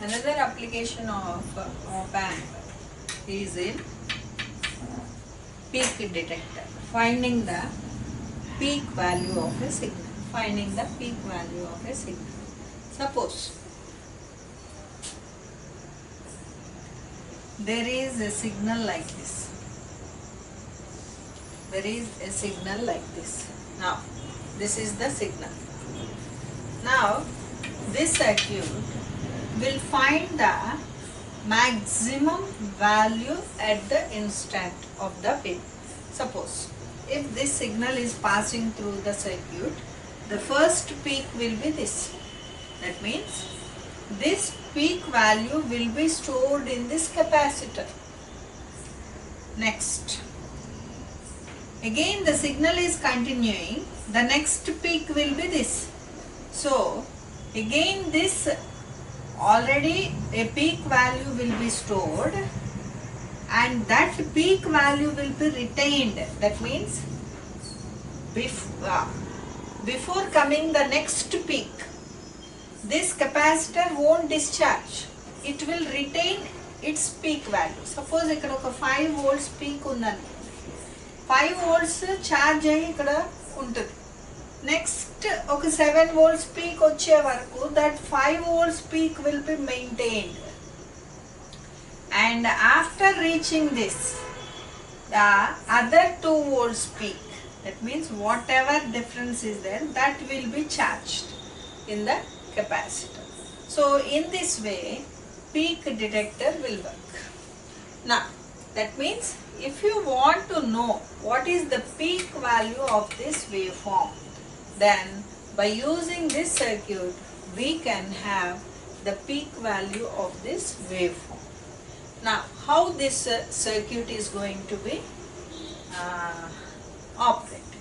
Another application of op-amp is in peak detector, finding the peak value of a signal. Finding the peak value of a signal. Suppose there is a signal like this. There is a signal like this. Now, this is the signal. Now, this circuit will find the maximum value at the instant of the pin. Suppose, if this signal is passing through the circuit, the first peak will be this. That means, this peak value will be stored in this capacitor. Next, again the signal is continuing, the next peak will be this. So, again this already a peak value will be stored and that peak value will be retained. That means before coming the next peak, this capacitor won't discharge. It will retain its peak value. Suppose ఇక్కడ ఒక 5 volts peak ఉందని, 5 volts charge అయ్యి ఇక్కడ ఉంటుంది. Next ఒక 7 volts peak వచ్చే వరకు that 5 volts peak will be maintained. And after reaching this, the other 2 volts peak, that means whatever difference is there, that will be charged in the capacitor. So in this way, peak detector will work. Now, that means if you want to know what is the peak value of this waveform, then by using this circuit, we can have the peak value of this waveform. Now, how this circuit is going to be operated?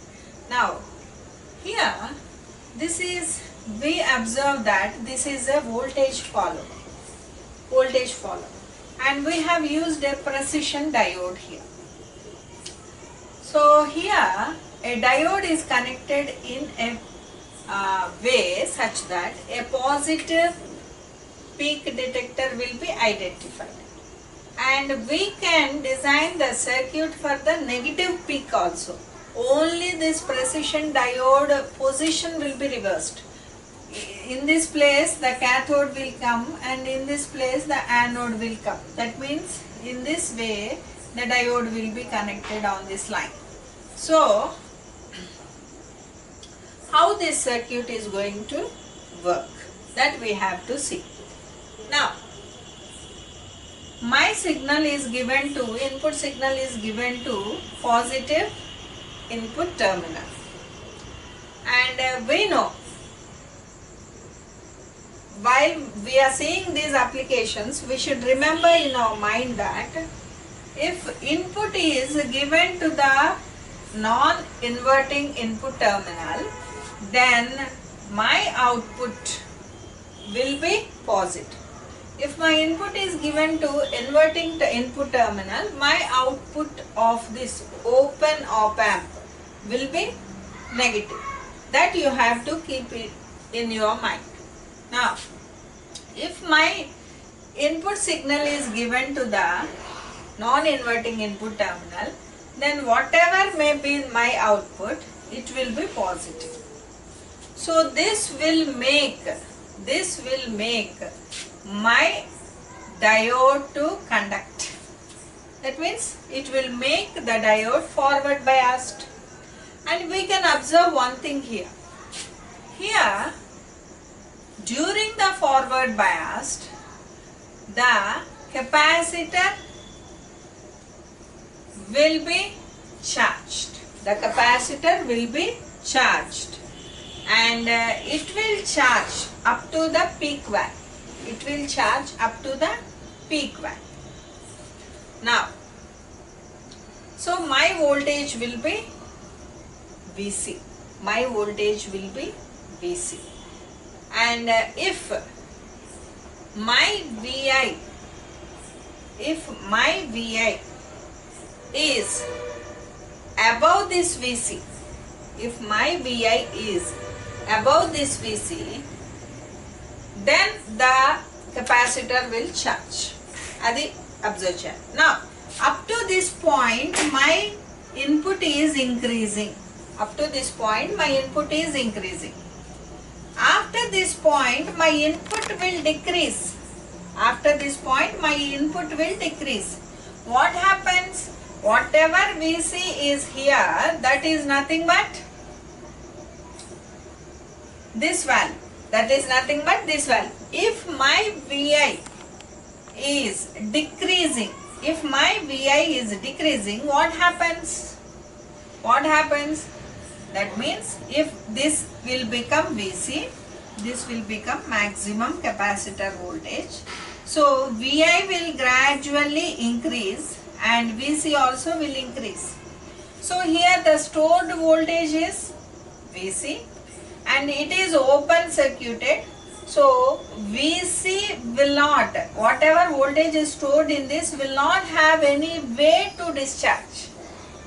Now, here, this is, we observe that this is a voltage follower. And we have used a precision diode here. So here a diode is connected in a way such that a positive peak detector will be identified. And we can design the circuit for the negative peak also. Only this precision diode position will be reversed. In this place the cathode will come and in this place the anode will come. That means in this way the diode will be connected on this line. So, how this circuit is going to work, that we have to see. Now, my signal is given to, input signal is given to positive input terminal. And we know, while we are seeing these applications, we should remember in our mind that if input is given to the non-inverting input terminal, then my output will be positive. If my input is given to inverting the input terminal, my output of this open op-amp will be negative. That you have to keep it in your mind. Now, if my input signal is given to the non-inverting input terminal, then whatever may be my output, it will be positive. So this will make my diode to conduct. That means it will make the diode forward biased. And we can observe one thing here. Here, during the forward biased, the capacitor will be charged. The capacitor will be charged and it will charge up to the peak value. It will charge up to the peak value. Now, so my voltage will be VC. My voltage will be VC. And if my VI is above this VC, if my VI is above this VC, then the capacitor will charge. Adi observe cheya. Now up to this point my input is increasing. Up to this point my input is increasing. After this point my input will decrease. After this point my input will decrease. What happens? Whatever Vc is here, that is nothing but this value. That is nothing but this value. If my Vi is decreasing, what happens? What happens? That means if this will become Vc, this will become maximum capacitor voltage. So Vi will gradually increase and Vc also will increase. So here the stored voltage is Vc and it is open circuited. So Vc will not, whatever voltage is stored in this will not have any way to discharge.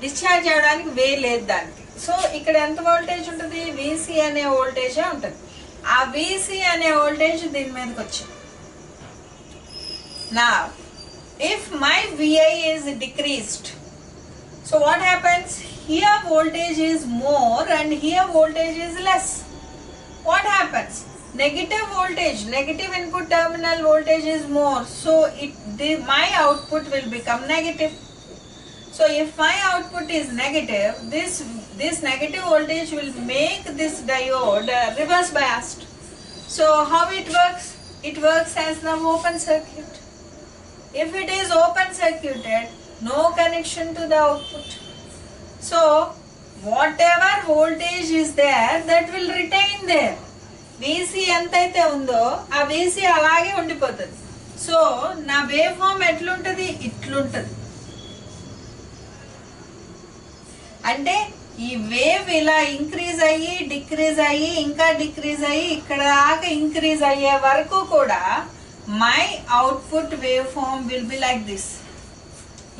Discharge avadanik way లేదు దానికి. So ఇక్కడ ఎంత voltage ఉంటుంది? Vc అనే వోల్టేజే ఉంటుంది. ఆ Vc అనే voltage దీని మీదకి వచ్చింది. Now if my Vi is decreased, so what happens? Here voltage is more and here voltage is less. What happens? Negative voltage, negative input terminal voltage is more, so my output will become negative. So if my output is negative, this negative voltage will make this diode reverse biased. So how it works? It works as the open circuit. If it is open circuited, no connection to the output. So whatever voltage is there, that will retain there. Vc ఎంతైతే ఉందో ఆ Vc అలాగే ఉండిపోతుంది. So నా wave form ఎట్లుంటది? ఇట్లుంటది. అంటే ఈ wave ఇలా ఇంక్రీజ్ అయ్యి డిక్రీజ్ అయ్యి ఇంకా డిక్రీజ్ అయ్యి ఇక్కడ దాకా ఇంక్రీజ్ అయ్యే వరకు కూడా my output waveform will be like this.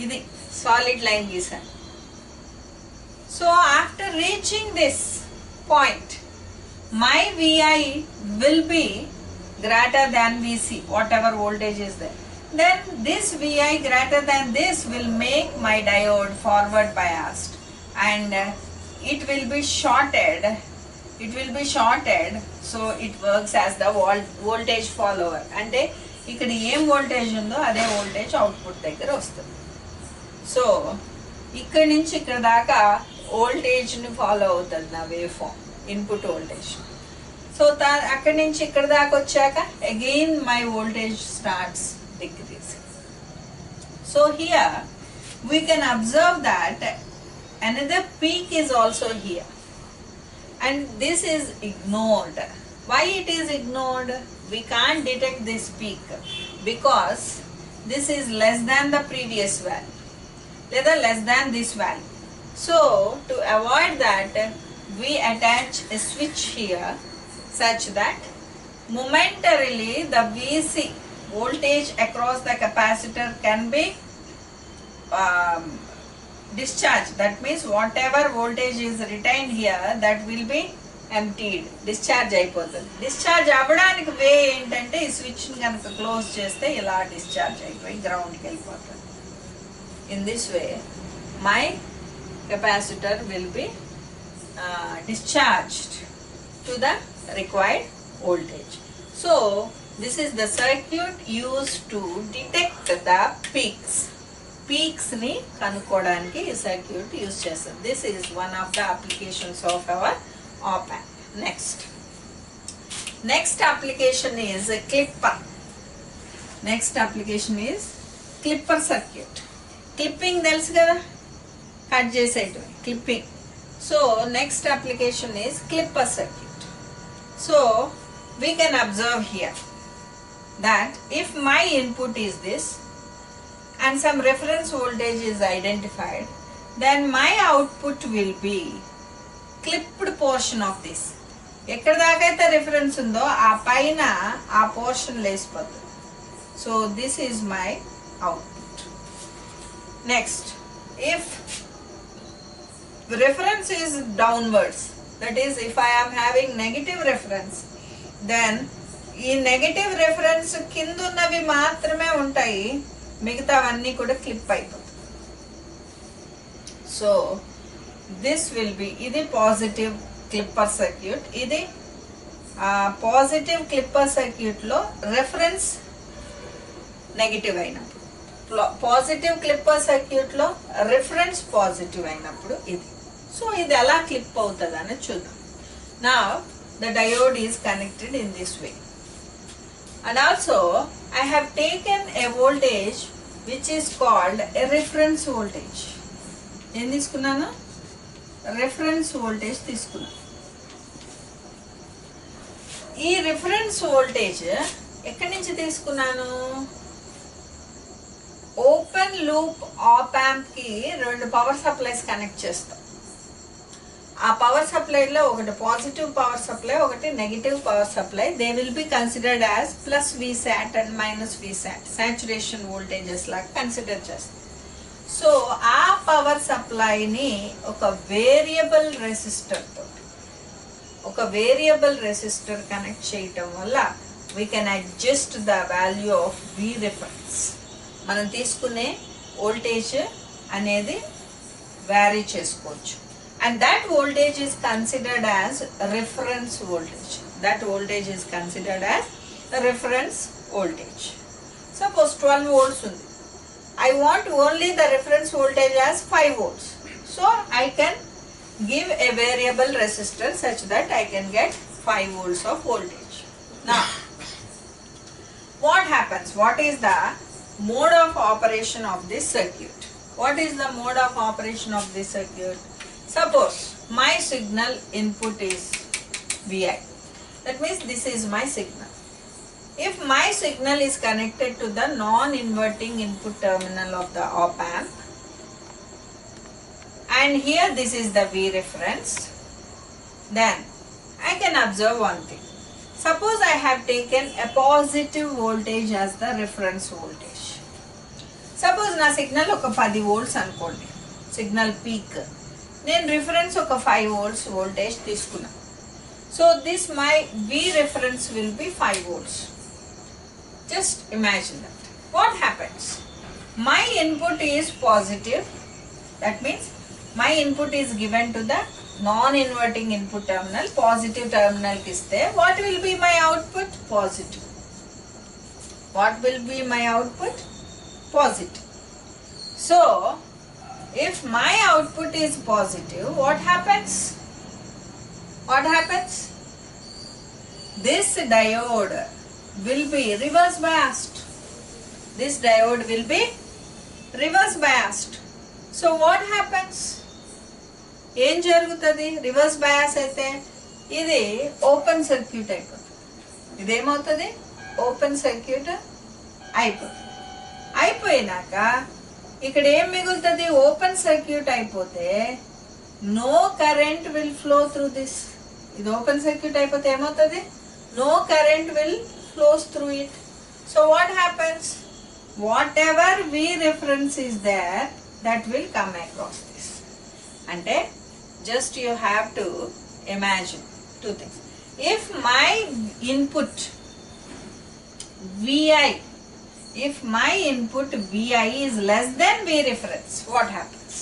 ఇది solid line గీసాను. So after reaching this point, my Vi will be greater than Vc, whatever voltage is there. Then this Vi greater than this will make my diode forward biased and it will be shorted. It will be shorted, so it works as the voltage follower. అంటే ఇక్కడ ఏం voltage ఉందో అదే voltage output దగ్గర వస్తుంది. So ఇక్కడ నుంచి ఇక్కడ దాకా వోల్టేజ్ని ఫాలో అవుతుంది నా wave form, input voltage. So అక్కడి నుంచి ఇక్కడ దాకా వచ్చాక again my voltage starts decreasing. So here we can observe that another peak is also here. And this is ignored. Why it is ignored? We can't detect this peak because this is less than the previous value, లేదా less than this value. So to avoid that, we attach a switch here such that momentarily the Vc voltage across the capacitor can be discharge. That means whatever voltage is retained here, that will be emptied. Discharge అయిపోతుంది. Discharge అవ్వడానికి వే ఏంటంటే ఈ స్విచ్ని కనుక close చేస్తే ఇలా discharge అయిపోయి గ్రౌండ్కి వెళ్ళిపోతుంది. In this way my capacitor will be discharged to the required voltage. So this is the circuit used to detect the peaks. Peaks ని కనుక్కోవడానికి ఈ సర్క్యూట్ యూజ్ చేస్తాం. This is one of the applications of our op amp. Next application is clipper. Next application is clipper circuit. Clipping తెలుసు కదా, cut చేసేటివి clipping. So next application is clipper circuit. So we can observe here that if my input is this and some reference voltage is identified, then my output will be clipped portion of this. ఎక్కడ దాకా అయితే reference ఉందో ఆ పైన ఆ portion లేసిపోతుంది. So this is my output. Next, if reference is downwards, that is if I am having negative reference, then ఈ negative reference కింద ఉన్నవి మాత్రమే ఉంటాయి, మిగతావన్నీ కూడా క్లిప్ అయిపోతాయి. సో దిస్ విల్ బి, ఇది పాజిటివ్ క్లిప్పర్ సర్క్యూట్. ఇది పాజిటివ్ క్లిప్పర్ సర్క్యూట్ లో రెఫరెన్స్ నెగిటివ్ అయినప్పుడు, పాజిటివ్ క్లిప్పర్ సర్క్యూట్ లో రిఫరెన్స్ పాజిటివ్ అయినప్పుడు ఇది. సో ఇది ఎలా క్లిప్ అవుతుంది అని చూద్దాం. Now the diode is connected in this way, and also I have taken a voltage which is called a reference voltage. ఏం తీసుకున్నాను? రెఫరెన్స్ వోల్టేజ్ తీసుకున్నాను. ఈ రిఫరెన్స్ వోల్టేజ్ ఎక్కడి నుంచి తీసుకున్నాను? ఓపెన్ లూప్ ఆప్ యాంప్ కి 2 పవర్ సప్లైస్ కనెక్ట్ చేస్తాం. ఆ పవర్ సప్లైలో ఒకటి పాజిటివ్ పవర్ సప్లై, ఒకటి negative power supply. They will be considered as plus Vsat and minus Vsat, saturation voltages లాగా కన్సిడర్ చేస్తాం. సో ఆ పవర్ సప్లైని ఒక వేరియబుల్ రెసిస్టర్ కనెక్ట్ చేయటం వల్ల we can adjust the value of V reference. మనం తీసుకునే voltage అనేది వ్యారీ చేసుకోవచ్చు. And that voltage is considered as reference voltage. Suppose 12 volts undi. I want only the reference voltage as 5 volts. So I can give a variable resistor such that I can get 5 volts of voltage. Now, what happens? What is the mode of operation of this circuit? Suppose my signal input is Vi. That means this is my signal. If my signal is connected to the non-inverting input terminal of the op amp, and here this is the V reference, then I can observe one thing. Suppose I have taken a positive voltage as the reference voltage. Suppose na signal oka 10 volts anukondi, signal peak. నేను reference ఒక 5 volts voltage తీసుకున్నా. So this my V reference will be 5 volts. Just imagine that. What happens? My input is positive. That means my input is given to the non-inverting input terminal. Positive terminal kiste. What will be my output? Positive. So if my output is positive, what happens? This diode will be reverse biased. So what happens? ఏం జరుగుతుంది? Reverse bias అయితే ఇది open circuit అయిపోతుంది. ఇదేమవుతుంది? Open circuit అయిపోయినాక ఇక్కడ ఏం మిగులుతుంది? Open circuit అయిపోతే no current will flow through this. ఇది ఓపెన్ సర్క్యూట్ అయిపోతే ఏమవుతుంది? No current will flows through it. So what happens? Whatever V reference is there, that will come across this. అంటే just you have to imagine 2 things. If my input Vi is less than V reference, what happens?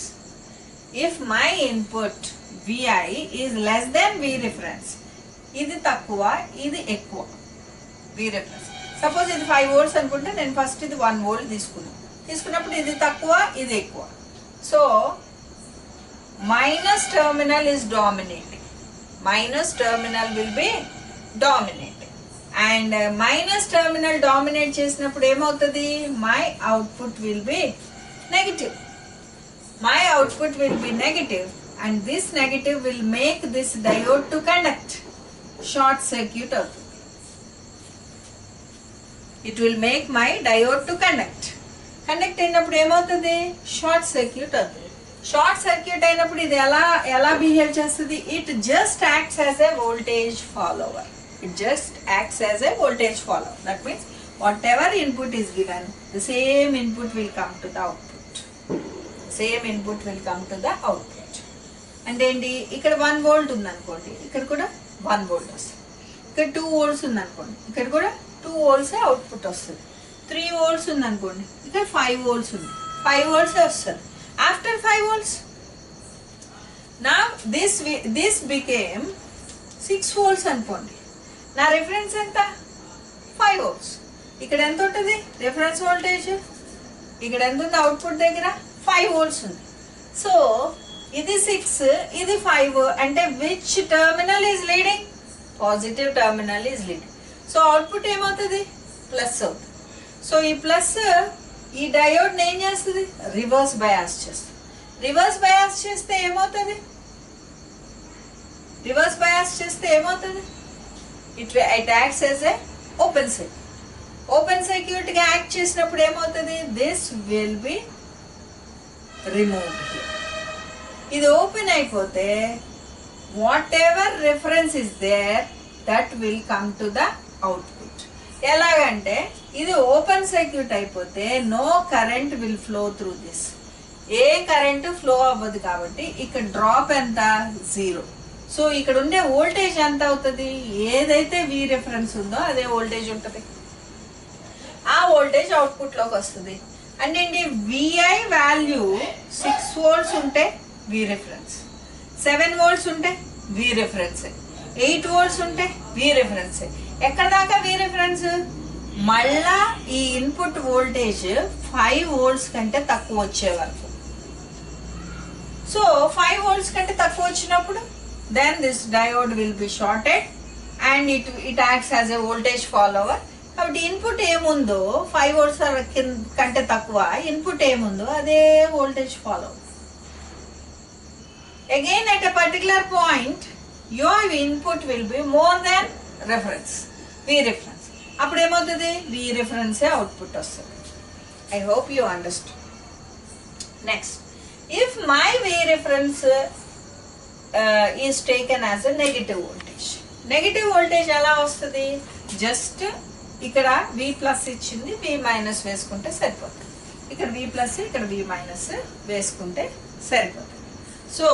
If my input Vi is less than V reference, ఇది తక్కువ, ఇది ఎక్కువ V reference. Suppose ఇది 5 volts అనుకుంటే నేను first ఇది 1 volt తీసుకున్నప్పుడు ఇది తక్కువ, ఇది ఎక్కువ. So minus terminal is dominating. will be dominating. And minus terminal dominate చేసినప్పుడు ఏమవుతుంది? My output will be negative. And this negative will make this diode to conduct. Short circuit అవుతుంది. It will make my diode to conduct అయినప్పుడు ఏమవుతుంది? Short circuit అవుతుంది. Short circuit అయినప్పుడు ఇది ఎలా behave చేస్తుంది? It just acts as A voltage follower. That means whatever input is given, the same input will come to the output. And ఏంటి? ఇక్కడ 1 volt ఉంది అనుకోండి, ఇక్కడ కూడా 1 volt వస్తుంది. ఇక్కడ 2 volts ఉందనుకోండి, ఇక్కడ కూడా 2 volts అవుట్పుట్ వస్తుంది. 3 volts ఉందనుకోండి, ఇక్కడ 5 volts ఉంది, 5 volts వస్తుంది. ఆఫ్టర్ 5 volts నా దిస్ బికేమ్ 6 volts అనుకోండి. నా రిఫరెన్స్ ఎంత? 5 volts. ఇక్కడ ఎంత ఉంటుంది రిఫరెన్స్ వోల్టేజ్? ఇక్కడ ఎంత ఉంది అవుట్పుట్ దగ్గర? 5 volts ఉంది. సో ఇది 6, ఇది 5, అంటే which terminal is leading? Positive terminal is leading. So output ఏమవుతుంది? ప్లస్ అవుతుంది. సో ఈ ప్లస్ ఈ డయోడ్ ఏం చేస్తుంది? రివర్స్ బయాస్ చేస్తుంది. రివర్స్ బయాస్ చేస్తే ఏమవుతుంది? రివర్స్ బయాస్ చేస్తే ఏమవుతుంది? It acts as a open circuit. Open circuit గా యాక్ట్ చేసినప్పుడు ఏమవుతుంది? This will be removed here. ఇది ఓపెన్ అయిపోతే whatever reference is there that will come to the output. ఎలాగంటే ఇది ఓపెన్ సర్క్యూట్ అయిపోతే no current will flow through this. ఏ current flow అవ్వదు కాబట్టి ఇక్కడ డ్రాప్ ఎంత? 0. సో ఇక్కడ ఉండే వోల్టేజ్ ఎంత అవుతుంది? ఏదైతే వి రిఫరెన్స్ ఉందో అదే వోల్టేజ్ ఉంటుంది. ఆ వోల్టేజ్ అవుట్పుట్ లోకి వస్తుంది. అంటే విఐ వాల్యూ 6 volts ఉంటే వి రిఫరెన్స్, 7 volts ఉంటే వి రిఫరెన్స్, 8 volts ఉంటే వి రిఫరెన్స్. ఎక్కడ దాకా వి రిఫరెన్స్? మళ్ళా ఈ ఇన్పుట్ వోల్టేజ్ 5 volts కంటే తక్కువ వచ్చే వరకు. సో 5 volts కంటే తక్కువ వచ్చినప్పుడు then this diode will be shorted and it acts as a voltage follower. కాబట్టి ఇన్పుట్ ఏముందో 5 volts కంటే తక్కువ ఇన్పుట్ ఏముందో అదే voltage follow. Again at a particular point your input will be more than reference, V reference. అప్పుడు ఏమవుతుంది? V రిఫరెన్సే output వస్తుంది. I hope you understand. Next, if my V reference is taken as a negative voltage. Negative voltage ఎలా వస్తుంది? Just ఇక్కడ వి plus ఇచ్చింది, వి minus వేసుకుంటే సరిపోతుంది. ఇక్కడ వి ప్లస్, ఇక్కడ వి మైనస్ వేసుకుంటే సరిపోతుంది. So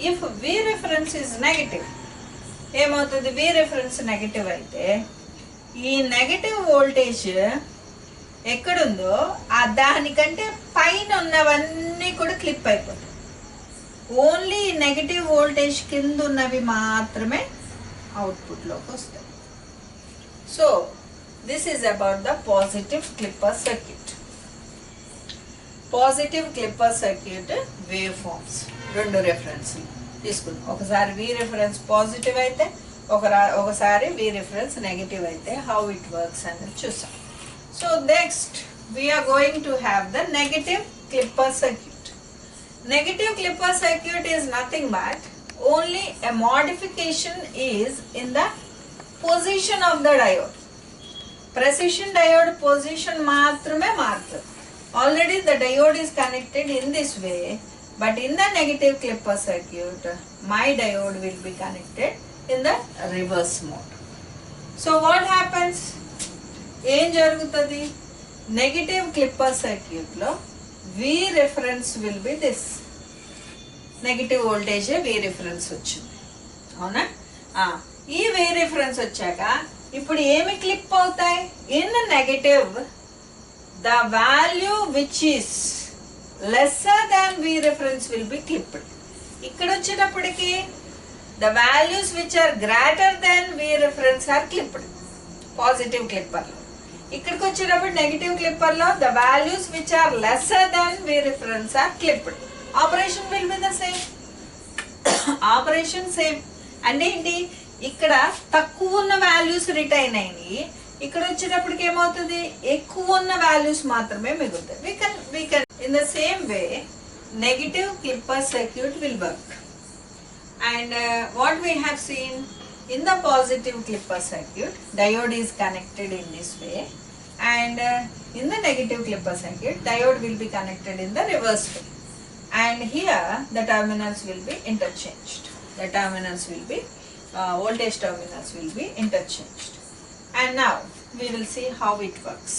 if V reference is negative ఏమవుతుంది? వి రిఫరెన్స్ నెగిటివ్ అయితే ఈ నెగిటివ్ వోల్టేజ్ ఎక్కడుందో దానికంటే పైన ఉన్నవన్నీ కూడా క్లిప్ అయిపోతాయి. ఓన్లీ నెగిటివ్ వోల్టేజ్ కింద ఉన్నవి మాత్రమే అవుట్పుట్లోకి వస్తాయి. So this is about the positive clipper circuit. Positive clipper circuit waveforms. రెండు రెఫరెన్స్ తీసుకుందాం. ఒకసారి వి రిఫరెన్స్ పాజిటివ్ అయితే, ఒకసారి వి రిఫరెన్స్ నెగిటివ్ అయితే హౌ ఇట్ వర్క్స్ అనేది చూసాం. So next we're going to have the negative clipper circuit. Negative clipper circuit is nothing but only a modification is in the position of the diode. Precision diode position మాత్రమే మారుతుంది. Already the diode is connected in this way, but in the negative clipper circuit my diode will be connected in the reverse mode. So what happens? ఏం జరుగుతుంది? Negative clipper circuit లో వి reference will B this. Negative voltage V reference వచ్చింది, అవునా? ఈ వి reference వచ్చాక ఇప్పుడు ఏమి clip అవుతాయి? In negative the value which is lesser than V reference will be clipped. ఇక్కడ వచ్చేటప్పటికి the values which are greater than V reference are clipped positive clipper లో. ఇక్కడికి వచ్చేటప్పుడు నెగిటివ్ క్లిప్పర్ లో the values which are lesser than V reference are clipped. Operation will be the same. Operation same అంటే ఏంటి? ఇక్కడ తక్కువ ఉన్న values retain అయినాయి, ఇక్కడ వచ్చేటప్పటికి ఏమవుతుంది? ఎక్కువ ఉన్న వాల్యూస్ మాత్రమే మిగులుతాయి. we can in the same way negative clipper circuit will work. And what we have seen in the positive clipper circuit, diode is connected in this way, and in the negative clipper circuit diode will be connected in the reverse way, and here the terminals will be interchanged. The terminals will be voltage terminals will be interchanged. And now we will see how it works.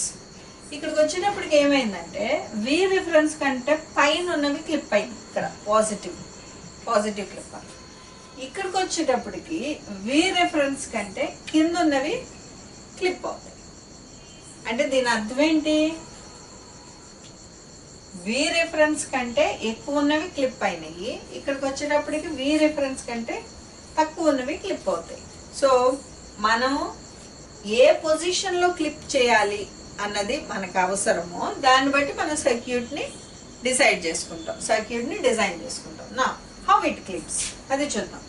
ఇక్కడికి వచ్చేటప్పటికి ఏమైందంటే వి reference కంటే పైన ఉన్నవి clip అయింది. ఇక్కడ positive clipper. ఇక్కడికి వచ్చేటప్పటికి వి రెఫరెన్స్ కంటే కింద ఉన్నవి క్లిప్ అవుతాయి. అంటే దీని అర్థం ఏంటి? వి రెఫరెన్స్ కంటే ఎక్కువ ఉన్నవి క్లిప్ అయినాయి, ఇక్కడికి వచ్చేటప్పటికి వి రెఫరెన్స్ కంటే తక్కువ ఉన్నవి క్లిప్ అవుతాయి. సో మనము ఏ పొజిషన్లో క్లిప్ చేయాలి అన్నది మనకు అవసరమో దాన్ని బట్టి మనం సర్క్యూట్ని డిసైడ్ చేసుకుంటాం, సర్క్యూట్ని డిజైన్ చేసుకుంటాం. నా హౌ ఇట్ క్లిప్స్ అది చూద్దాం.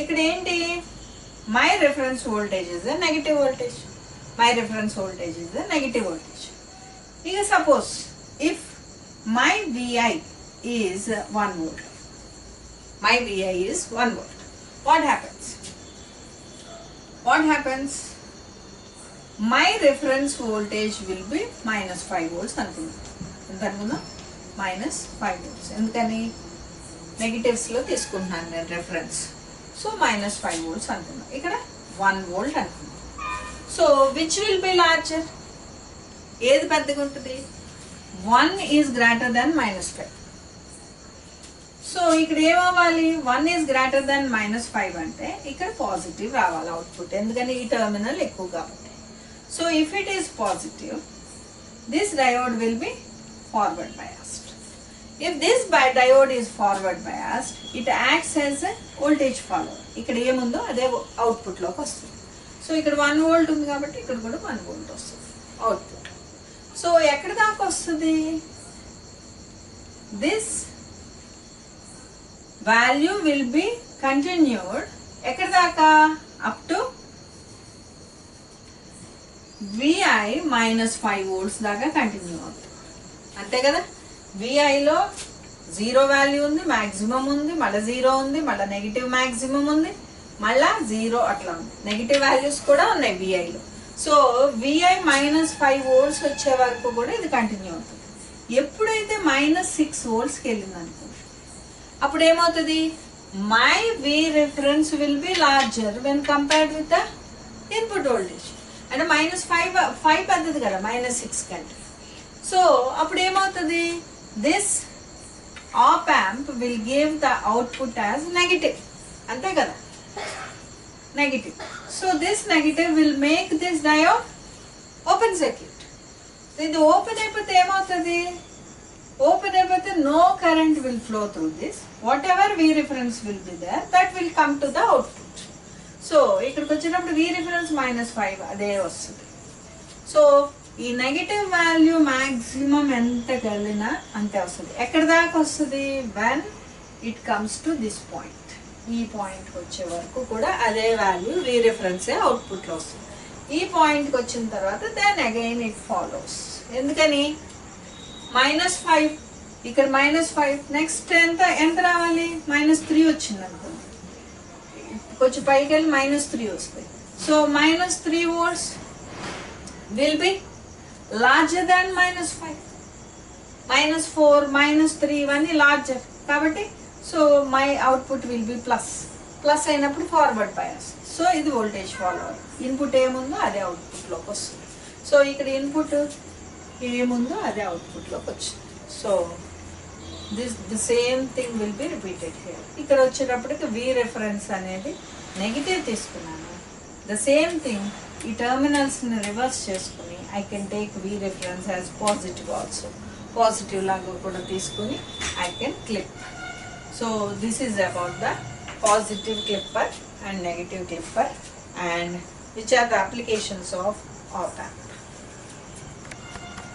ఇక్కడ ఏంటి? My reference voltage is a negative voltage, my reference voltage is a negative voltage. ఇక suppose if my VI is 1 volt, my VI is 1 volt, what happens? My reference voltage will be -5 volts అనుకుందాం. ఎంత అనుకుందాం? -5 volts. ఎందుకని? నెగిటివ్స్లో తీసుకుంటున్నాను నేను reference. So -5 volts అనుకుందాం. ఇక్కడ 1 volt అనుకుందాం. So which will be larger? ఏది పెద్దగా ఉంటుంది? 1 is greater than -5. సో ఇక్కడ ఏమవ్వాలి? 1 is greater than -5 అంటే ఇక్కడ పాజిటివ్ రావాలి అవుట్పుట్, ఎందుకని ఈ టర్మినల్ ఎక్కువ కాబట్టి. So if it is positive, this diode will B forward biased. If this diode is forward biased, it acts as a voltage follower. ఇక్కడ ఏముందో అదే అవుట్పుట్లోకి వస్తుంది. సో ఇక్కడ 1 volt ఉంది కాబట్టి ఇక్కడ కూడా 1 volt వస్తుంది అవుట్పుట్. సో ఎక్కడి దాకా వస్తుంది? This value will be continued ఎక్కడి దాకా? అప్ టు VI -5 volts దాకా కంటిన్యూ అవుతుంది, అంతే కదా? VIలో 0 వాల్యూ ఉంది, మ్యాక్సిమం ఉంది, మళ్ళీ 0 ఉంది, మళ్ళీ నెగిటివ్ మ్యాక్సిమం ఉంది, మళ్ళా 0 అట్లా ఉంది. నెగిటివ్ వాల్యూస్ కూడా ఉన్నాయి VIలో. సో VI -5 volts వచ్చే వరకు కూడా ఇది కంటిన్యూ అవుతుంది. ఎప్పుడైతే -6 voltsకి వెళ్ళింది అనుకోండి, అప్పుడు ఏమవుతుంది? My V reference will be larger when compared with the input voltage. అంటే -5 పెద్దది కదా -6 కంటే. సో అప్పుడు ఏమవుతుంది? This op amp will give the output as negative, అంతే కదా? Negative. So this negative will make this diode open circuit. ఇది open అయిపోతే ఏమవుతుంది? ఓపెన్ అయిపోతే no current will flow through this. Whatever V reference will be there, that will come to the output. So ఇక్కడికి వచ్చేటప్పుడు V reference -5 అదే వస్తుంది. So ఈ negative value maximum ఎంత కలిగినా అంతే వస్తుంది. ఎక్కడి దాకా వస్తుంది? When it comes to this point. ఈ పాయింట్కి వచ్చే వరకు కూడా అదే వాల్యూ V reference అవుట్పుట్లో వస్తుంది. ఈ పాయింట్కి వచ్చిన తర్వాత దెన్ అగైన్ ఇట్ ఫాలోస్. ఎందుకని? -5 ఇక్కడ -5, నెక్స్ట్ ఎంత రావాలి? -3 వచ్చింది అనుకోండి, కొంచెం పైకి వెళ్ళి -3 వస్తాయి. So -3 volts will be larger than -5, -4, -3 ఇవన్నీ లార్జర్ కాబట్టి. So my output will be plus అయినప్పుడు ఫార్వర్డ్ బయాస్. సో ఇది వోల్టేజ్ ఫాలోవర్. ఇన్పుట్ ఏముందో అదే అవుట్పుట్లోకి వస్తుంది. సో ఇక్కడ ఇన్పుట్ ఏముందో అదే అవుట్పుట్లోకి వచ్చింది. So the same thing will be repeated here. ఇక్కడ వచ్చేటప్పటికి V reference అనేది నెగిటివ్ తీసుకున్నాను. ద సేమ్ థింగ్ ఈ టర్మినల్స్ని రివర్స్ చేసుకుని I can take V reference as positive also. Positive లాగా కూడా తీసుకుని I can clip. So this is about the positive clipper and negative clipper and which are the applications of op amp.